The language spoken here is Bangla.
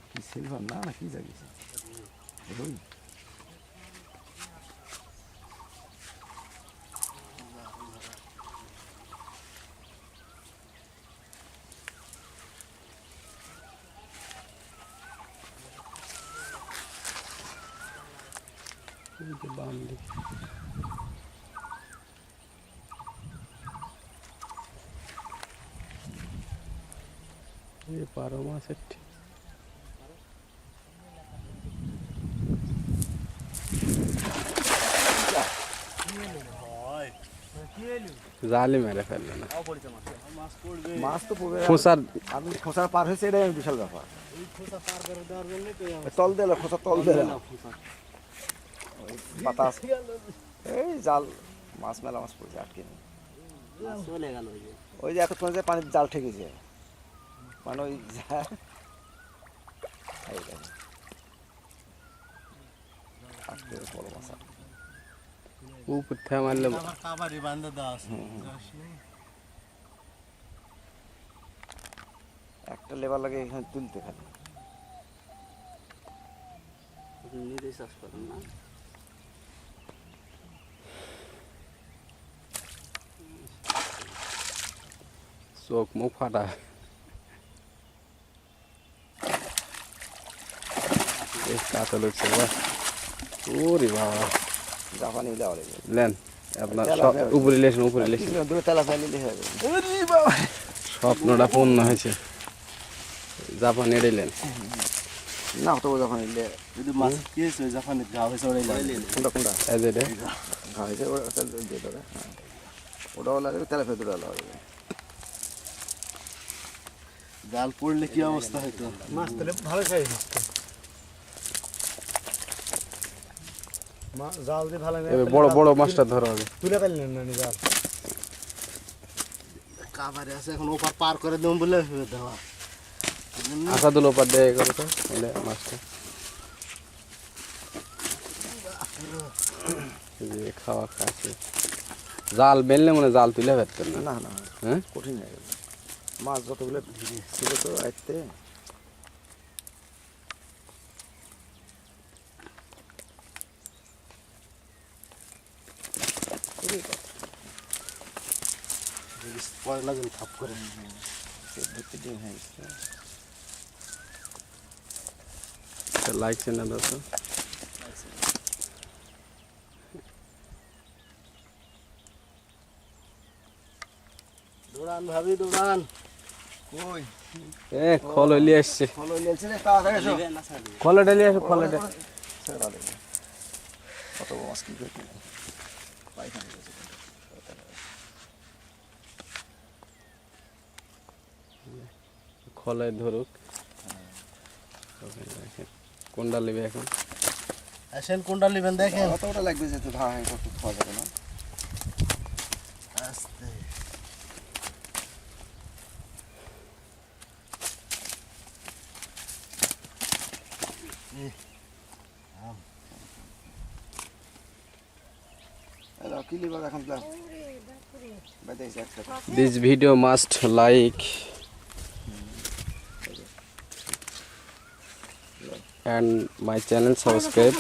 কি সিলভার না না কি জাগিয়েছে রুই বামলি ये 12 मास है জালে মেরে ফেললো না মাছ তো পড়বে খোসার আপনি খোসা পার হয়েছে এটাই বিশাল ব্যাপার তল দিল খোসা তল দিল বাতাস এই জাল মাছ মেলা মাছ পড়ছে আটকে চলে গেল ওই যে এতক্ষণ যে পানির জাল ঠেকেছে মানে ওই আটকে বড় মাছ উপর থেকে মারলে কাবারি বান্ধা দেওয়া আছে একটা লেবার লাগে এখানে তুলতে খালি নিজেই চাষ করেন না চোখ মুখ ফাটা কাতল হচ্ছে ওরে বাবা জাপানি লেন আপনার উপরে লেসেন উপরে লেসেন স্বপ্নটা পূর্ণ হয়েছে জাপানি এড়াইলেন না তো জাপানি যদি মাছ কি হয়েছে জাপানি ঘা হয়েছে কোনটা কোনটা ঘা হয়েছে ওটাও লাগে তেলে ফেদুরা লাগবে জাল পড়লে কি অবস্থা হইতো মাছ তাহলে ভালো সাইজ জাল দিয়ে ভালো বড় বড় মাছটা ধরা হবে তুলে ফেললেন না জাল কাবারে আছে এখন ওপার পার করে দেব বলে দেওয়া আসাদুল ওপার দেয় করে তো বলে মাছটা এই খাওয়া খাচ্ছে জাল বেললে মানে জাল তুলে ফেলতেন না না হ্যাঁ কঠিন হয়ে গেল মাছ যতগুলো ছিল তো আইতে পরে লাগবে থাপ করে লাইক চ্যানেল আছে দৌড়ান ভাবি দৌড়ান কই এ খল হইলি আসছে খল হইলি আসছে রে তাড়াতাড়ি এসো খলটা নিয়ে এসো খলটা কত মাছ কি করতে পাইখানা খলে ধরুক কোনটা নেবে এখন আসেন কোনটা নেবেন দেখেন কতটা লাগবে যেতে ধা হয় কত খাওয়া যাবে না আস্তে This video must like and my channel subscribe.